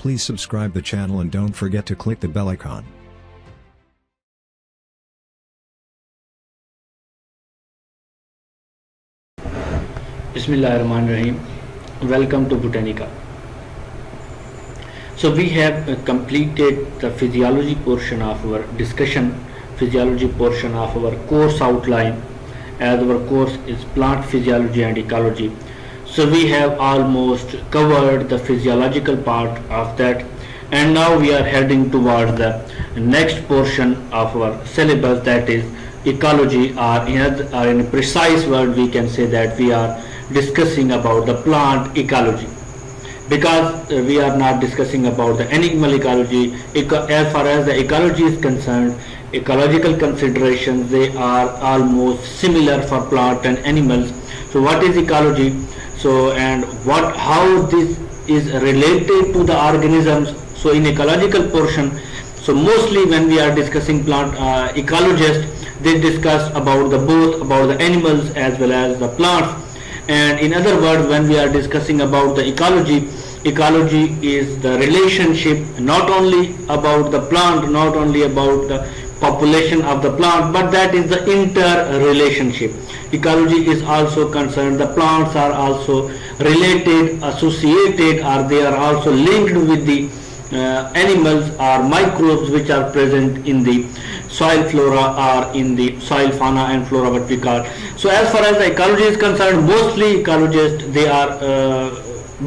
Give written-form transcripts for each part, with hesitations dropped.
Please subscribe the channel and don't forget to click the bell icon. Bismillahirrahmanirrahim. Welcome to Botanica. So we have completed the physiology portion of our discussion, physiology portion of our course outline, as our course is plant physiology and ecology. So we have almost covered the physiological part of that, and now we are heading towards the next portion of our syllabus, that is ecology, or in a precise word we can say that we are discussing about the plant ecology, because we are not discussing about the animal ecology. As far as the ecology is concerned, ecological considerations, they are almost similar for plant and animals. So what is ecology? So and how this is related to the organisms. So in ecological portion, so mostly when we are discussing plant ecologists, they discuss about both about the animals as well as the plants. And in other words, when we are discussing about the ecology is the relationship not only about the plant, not only about the population of the plant, but that is the interrelationship. Ecology is also concerned, the plants are also related, associated, or they are also linked with the animals or microbes which are present in the soil flora or in the soil fauna and flora, what we call. So as far as the ecology is concerned, mostly ecologists, they are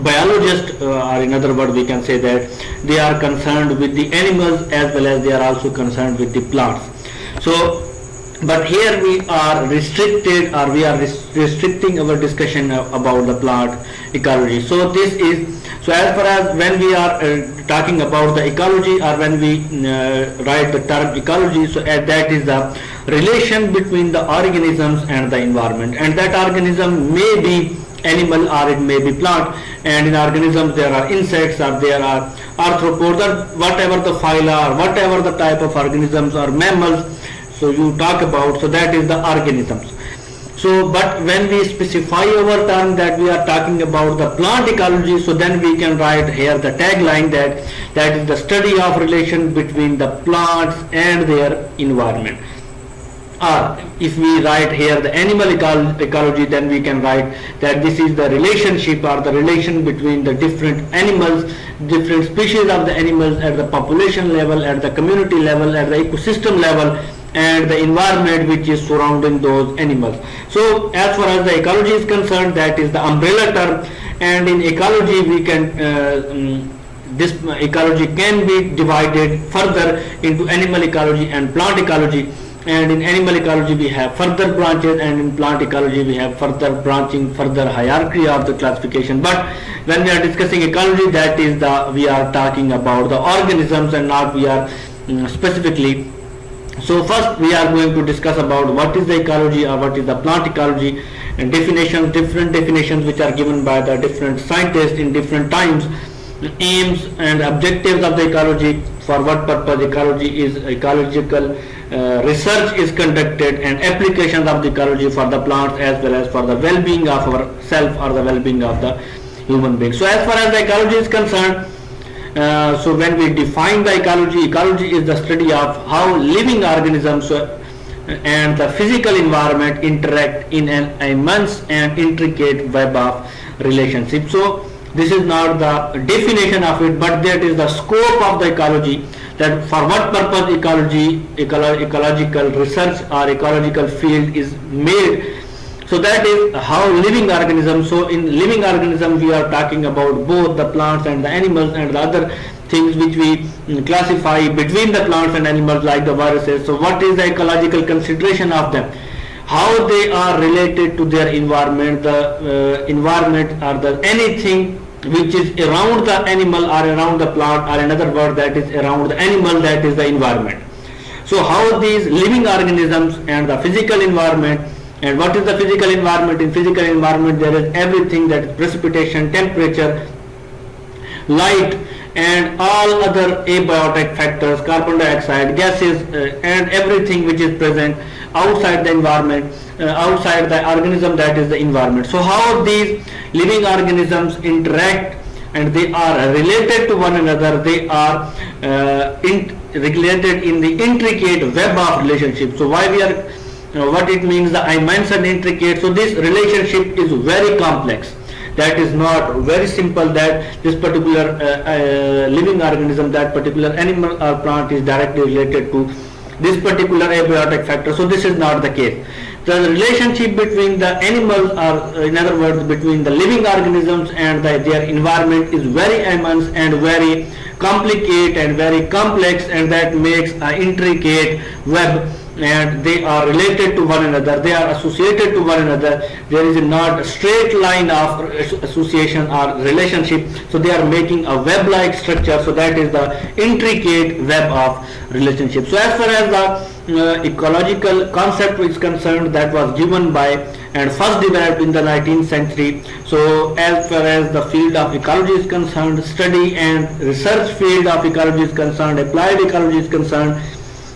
biologists, or in other words we can say that they are concerned with the animals as well as they are also concerned with the plants. So but here we are restricted, or we are restricting our discussion about the plant ecology. So this is, so as far as when we are talking about the ecology, or when we write the term ecology, so that is the relation between the organisms and the environment, and that organism may be animal or it may be plant. And in organisms there are insects, or there are arthropods, or whatever the phyla, or whatever the type of organisms or mammals so you talk about, so that is the organisms. So but when we specify our term that we are talking about the plant ecology, so then we can write here the tagline that is the study of relation between the plants and their environment. Or if we write here the animal ecology, then we can write that this is the relationship or the relation between the different animals, different species of the animals at the population level, at the community level, at the ecosystem level, and the environment which is surrounding those animals. So as far as the ecology is concerned, that is the umbrella term. And in ecology we can this ecology can be divided further into animal ecology and plant ecology. And in animal ecology we have further branches, and in plant ecology we have further branching, further hierarchy of the classification. But when we are discussing ecology, that is we are talking about the organisms and not we are specifically. So first we are going to discuss about what is the ecology or what is the plant ecology, and definitions, different definitions which are given by the different scientists in different times, aims and objectives of the ecology, for what purpose ecology is, ecological research is conducted, and applications of the ecology for the plants as well as for the well-being of ourself or the well-being of the human being. So as far as the ecology is concerned, so when we define the ecology is the study of how living organisms and the physical environment interact in an immense and intricate web of relationship. So this is not the definition of it, but that is the scope of the ecology, that for what purpose ecological research or ecological field is made. So that is how living organisms. So in living organisms we are talking about both the plants and the animals and the other things which we classify between the plants and animals, like the viruses. So what is the ecological consideration of them, how they are related to their environment, the environment or the anything which is around the animal or around the plant, or another word that is around the animal, that is the environment. So how these living organisms and the physical environment. And what is the physical environment? In physical environment there is everything, that is precipitation, temperature, light, and all other abiotic factors, carbon dioxide, gases, and everything which is present outside the environment, outside the organism, that is the environment. So how these living organisms interact and they are related to one another. They are related in the intricate web of relationship. So why we are what it means, the I mentioned intricate. So this relationship is very complex. That is not very simple that this particular living organism, that particular animal or plant is directly related to this particular abiotic factor. So this is not the case. The relationship between the animals, or in other words between the living organisms and their environment, is very immense and very complicated and very complex, and that makes an intricate web, and they are related to one another, they are associated to one another. There is not a straight line of association or relationship, so they are making a web like structure. So that is the intricate web of relationship. So as far as the ecological concept is concerned, that was given by and first developed in the 19th century. So as far as the field of ecology is concerned, study and research field of ecology is concerned, applied ecology is concerned,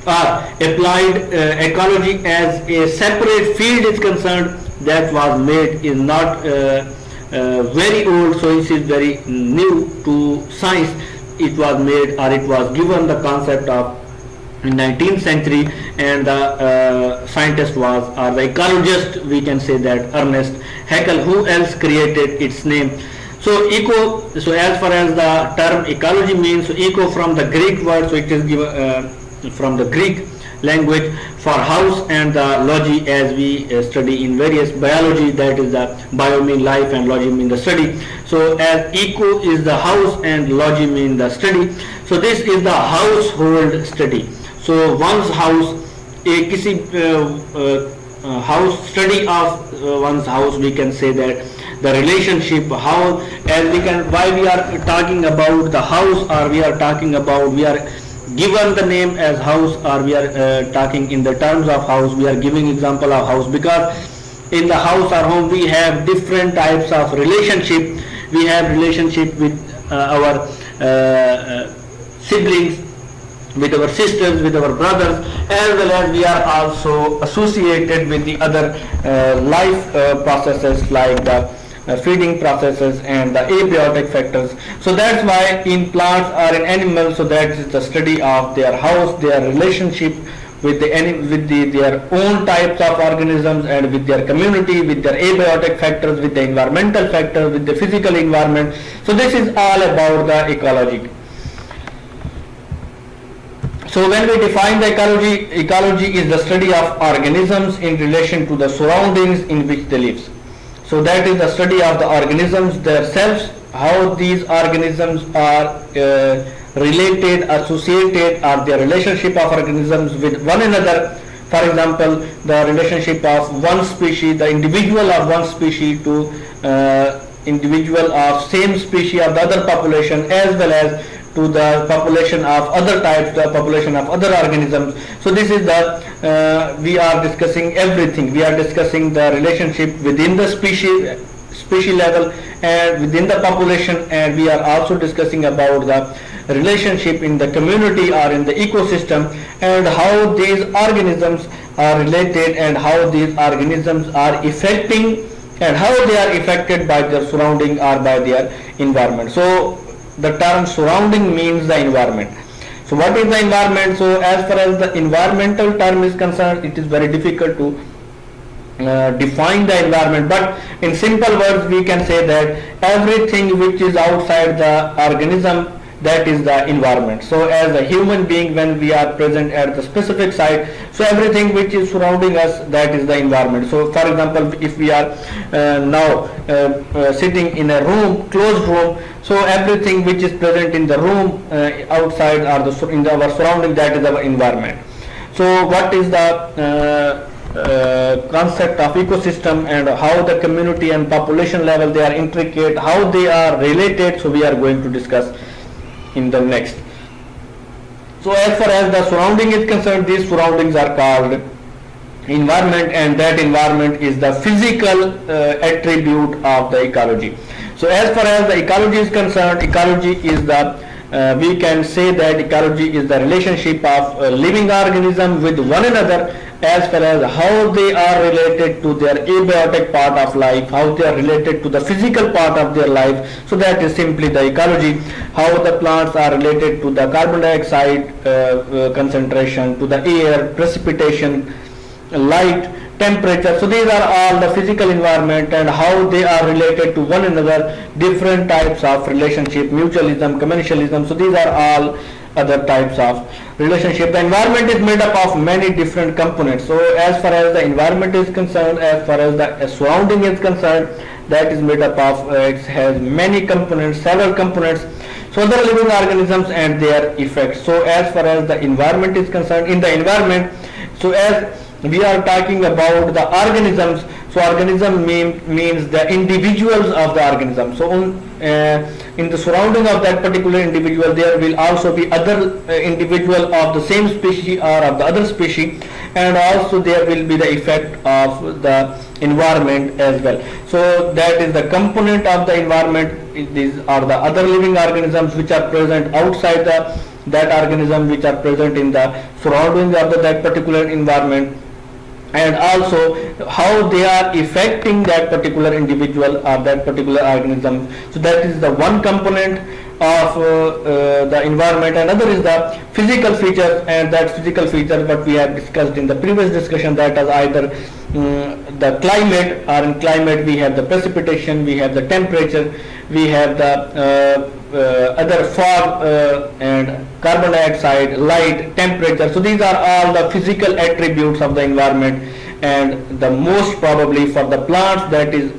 or applied ecology as a separate field is concerned, that was made is not very old, so it is very new to science. It was made, or it was given the concept of in 19th century, and the scientist was, or the ecologist, we can say that, Ernest Haeckel. Who else created its name? So eco, so as far as the term ecology means, so eco from the Greek word, so it is given from the Greek language for house, and the logy, as we study in various biology, that is the bio mean life and logy mean the study. So as eco is the house and logy mean the study, so this is the household study. So one's house, किसी house, study of one's house, we can say that the relationship, how, as we can, why we are talking about the house, or we are talking about, we are given the name as house, or we are talking in the terms of house, we are giving example of house, because in the house or home we have different types of relationship. We have relationship with our siblings, with our sisters, with our brothers, as well as we are also associated with the other life processes, like the feeding processes and the abiotic factors. So that's why in plants or in animals, so that is the study of their house, their relationship with their own types of organisms, and with their community, with their abiotic factors, with the environmental factors, with the physical environment. So this is all about the ecology. So when we define the ecology is the study of organisms in relation to the surroundings in which they live. So that is the study of the organisms themselves, how these organisms are related, associated, or their relationship of organisms with one another. For example, the relationship of one species, the individual of one species to individual of same species of the other population, as well as to the population of other types, the population of other organisms. So this is the we are discussing everything. We are discussing the relationship within the species level and within the population, and we are also discussing about the relationship in the community or in the ecosystem, and how these organisms are related, and how these organisms are affecting, and how they are affected by their surrounding or by their environment. So the term surrounding means the environment. So what is the environment? So as far as the environmental term is concerned, it is very difficult to define the environment, but in simple words we can say that everything which is outside the organism, that is the environment. So as a human being, when we are present at the specific site, so everything which is surrounding us, that is the environment. So for example, if we are now sitting in a room, closed room, so everything which is present in the room, outside, or in our surrounding, that is our environment. So what is the concept of ecosystem, and how the community and population level they are intricate, how they are related, so we are going to discuss in the next. So as far as the surrounding is concerned, these surroundings are called environment, and that environment is the physical attribute of the ecology. So as far as the ecology is concerned, ecology is the we can say that ecology is the relationship of living organism with one another, as far as how they are related to their abiotic part of life, how they are related to the physical part of their life. So that is simply the ecology, how the plants are related to the carbon dioxide concentration, to the air, precipitation, light, temperature. So these are all the physical environment and how they are related to one another, different types of relationship, mutualism, commensalism. So these are all other types of relationship. The environment is made up of many different components. So as far as the environment is concerned, as far as the surrounding is concerned, that is made up of, it has many components, several components. So other living organisms and their effects. So as far as the environment is concerned, in the environment, so as we are talking about the organisms, so organism means the individuals of the organism. So in the surrounding of that particular individual, there will also be other individual of the same species or of the other species, and also there will be the effect of the environment as well. So that is the component of the environment. These are the other living organisms which are present outside that organism, which are present in the surrounding of that particular environment, and also how they are affecting that particular individual or that particular organism. So that is the one component of the environment. Another is the physical features, and that physical feature what we have discussed in the previous discussion, that is either the climate, or in climate we have the precipitation, we have the temperature, we have the other fog and carbon dioxide, light, temperature. So these are all the physical attributes of the environment, and the most probably for the plants, that is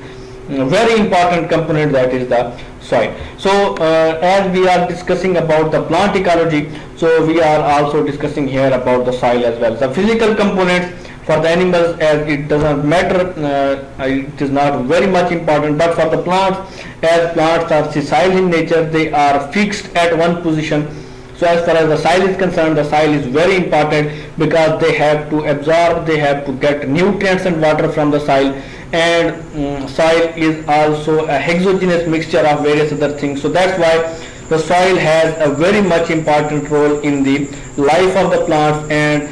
very important component, that is the soil. So as we are discussing about the plant ecology, so we are also discussing here about the soil as well. The physical components for the animals, as it does not matter, it is not very much important, but for the plants, as plants are sessile in nature, they are fixed at one position. So as far as the soil is concerned, the soil is very important because they have to absorb, they have to get nutrients and water from the soil, and soil is also a heterogeneous mixture of various other things. So that's why the soil has a very much important role in the life of the plants, and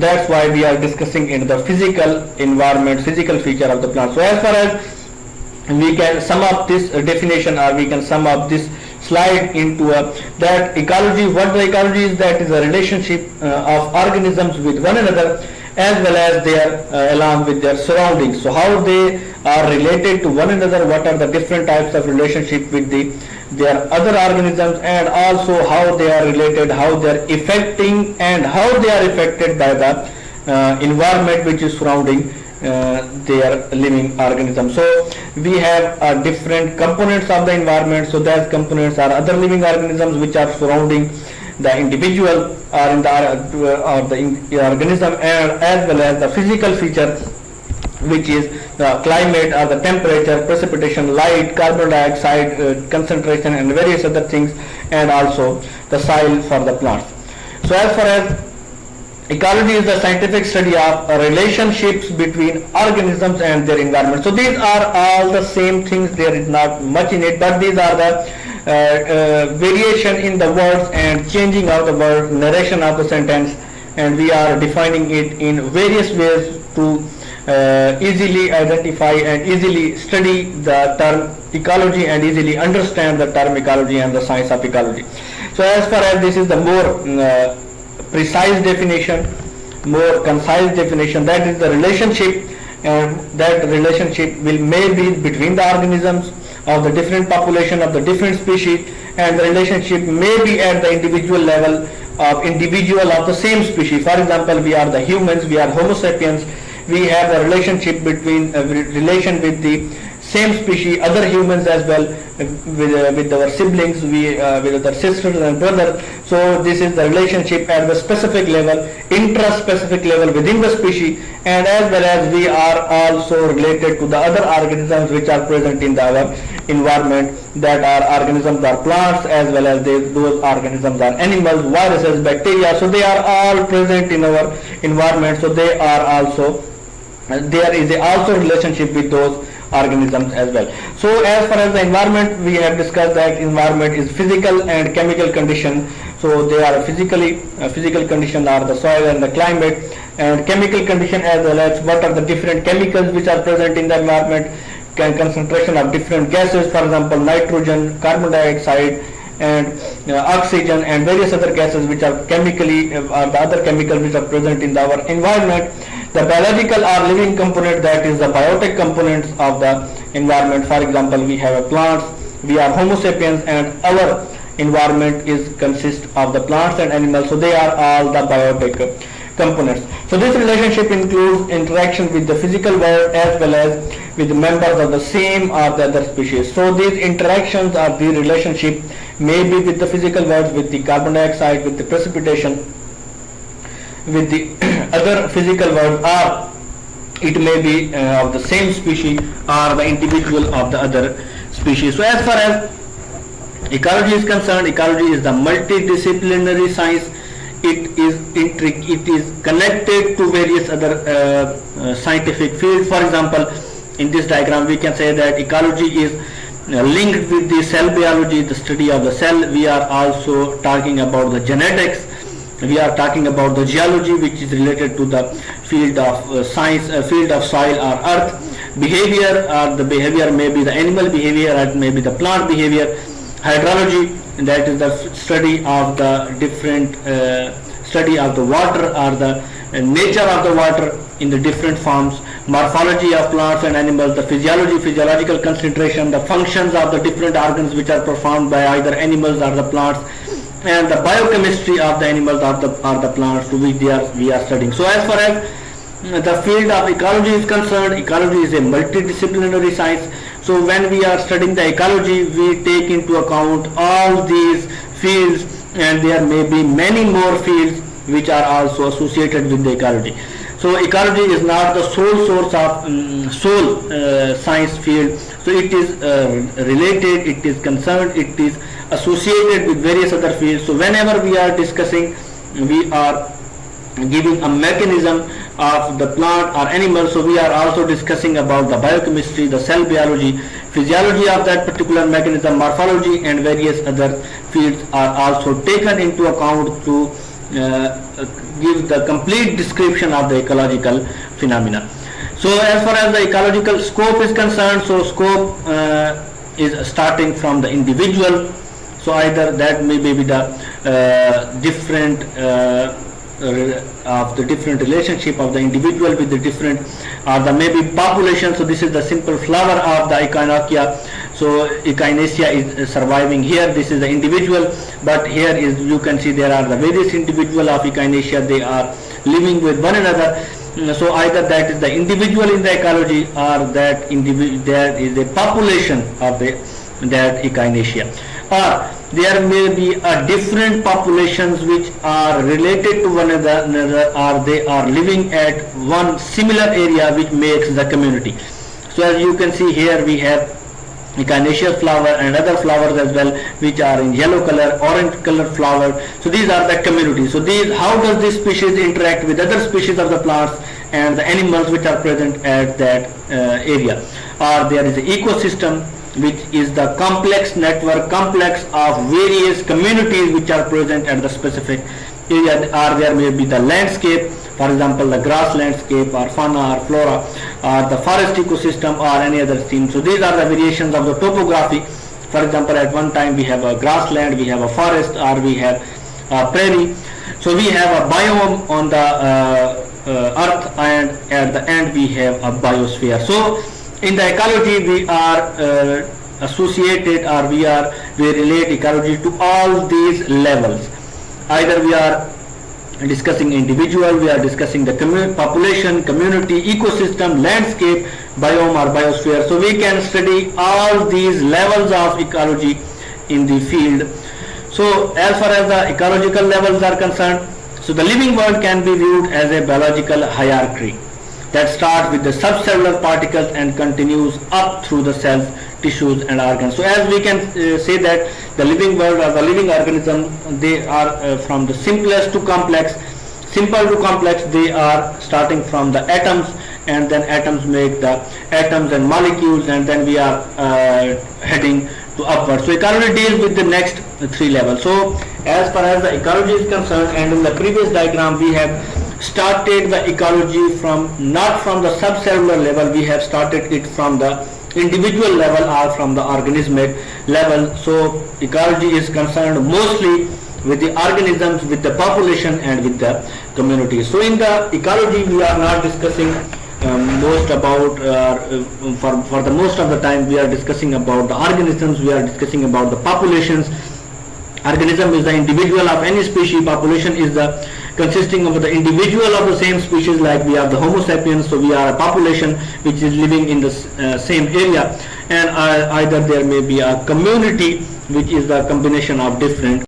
that's why we are discussing in the physical environment, physical feature of the plant. So as far as we can sum up this definition, or we can sum up this slide into that ecology, what the ecology is, that is a relationship of organisms with one another, as well as their along with their surroundings. So how they are related to one another, what are the different types of relationship with their other organisms, and also how they are related, how they are affecting, and how they are affected by the environment which is surrounding their living organisms. So we have different components of the environment. So those components are other living organisms which are surrounding the individual or in the organism, and as well as the physical feature, which is the climate or the temperature, precipitation, light, carbon dioxide concentration, and various other things, and also the soil for the plants. So as far as ecology is the scientific study of relationships between organisms and their environment. So these are all the same things, there is not much in it, but these are the variation in the words and changing of the word, narration of the sentence, and we are defining it in various ways to easily identify and easily study the term ecology and easily understand the term ecology and the science of ecology. So as far as this is the more precise definition, more concise definition, that is the relationship, and that relationship will maybe between the organisms of the different population of the different species, and the relationship may be at the individual level of individual of the same species. For example, we are the humans, we are Homo sapiens, we have a relationship between relation with the same species, other humans as well, with our siblings, with our sisters and brothers. So this is the relationship at the specific level, intra-specific level within the species, and as well as we are also related to the other organisms which are present in our environment. That are organisms are plants, as well as those organisms are animals, viruses, bacteria. So they are all present in our environment. So they are also, there is also relationship with those organisms as well. So as far as the environment, we have discussed that environment is physical and chemical condition. So they are physical condition are the soil and the climate, and chemical condition as well as what are the different chemicals which are present in the environment, concentration of different gases, for example nitrogen, carbon dioxide, and oxygen, and various other gases which are chemically are the other chemicals which are present in our environment. The biological or living component, that is the biotic components of the environment. For example, we have a plants, we are Homo sapiens, and our environment is consist of the plants and animals, so they are all the biotic components. So this relationship includes interaction with the physical world as well as with members of the same or the other species. So these interactions or the relationship may be with the physical world, with the carbon dioxide, with the precipitation, with the other physical world, or it may be of the same species or the individual of the other species. So as far as ecology is concerned, ecology is the multidisciplinary science. It is connected to various other scientific fields. For example, in this diagram we can say that ecology is linked with the cell biology, the study of the cell. We are also talking about the genetics. We are talking about the geology, which is related to the field of science, field of soil or earth. Behavior, or the behavior may be the animal behavior, or it may be the plant behavior. Hydrology, that is the study of the different study of the water or the nature of the water in the different forms. Morphology of plants and animals, the physiological concentration, the functions of the different organs which are performed by either animals or the plants, and the biochemistry of the animals or the plants to which we are studying. So as far as the field of ecology is concerned, ecology is a multidisciplinary science. So when we are studying the ecology, we take into account all these fields, and there may be many more fields which are also associated with the ecology. So ecology is not the sole source of sole science field. So it is related, it is concerned, it is associated with various other fields. So whenever we are discussing, we are giving a mechanism of the plant or animal, so we are also discussing about the biochemistry, the cell biology, physiology of that particular mechanism, morphology, and various other fields are also taken into account to give the complete description of the ecological phenomena. So as far as the ecological scope is concerned, so scope is starting from the individual. So either that may be the different of the different relationship of the individual with the different there may be population. So this is the simple flower of the Echinacea. So Echinacea is surviving here. This is the individual, but here is, you can see there are the various individual of Echinacea. They are living with one another. So either that is the individual in the ecology, or that there is a population of that Echinacea, or there may be different populations which are related to one another, or they are living at one similar area which makes the community. So as you can see here, we have Echinacea flower and other flowers as well, which are in yellow color, orange color flower. So these are the communities. So how does this species interact with other species of the plants and the animals which are present at that area? Or there is an ecosystem, which is the complex of various communities which are present at the specific area, or there may be the landscape, for example the grass landscape, or fauna or flora, or the forest ecosystem, or any other theme. So these are the variations of the topography. For example, at one time we have a grassland, we have a forest, or we have a prairie. So we have a biome on the earth, and at the end we have a biosphere. So in the ecology we are associated, or we relate ecology to all these levels. Either we are discussing individual, we are discussing the population, community, ecosystem, landscape, biome or biosphere. So we can study all these levels of ecology in the field. So as far as the ecological levels are concerned, so the living world can be viewed as a biological hierarchy that starts with the subcellular particles and continues up through the cells, tissues and organs. So as we can say that the living world or the living organism, they are from the simplest to complex. Simple to complex, they are starting from the atoms, and then atoms make the atoms and molecules, and then we are heading to upward. So ecology deals with the next three levels. So as far as the ecology is concerned, and in the previous diagram we have started the ecology from not from the subcellular level, we have started it from the individual level or from the organismic level. So ecology is concerned mostly with the organisms, with the population and with the community. So in the ecology we are not discussing most about for the most of the time we are discussing about the organisms, we are discussing about the populations. Organism is the individual of any species, population is the consisting of the individual of the same species, like we have the Homo sapiens, so we are a population which is living in the same area, and either there may be a community which is the combination of different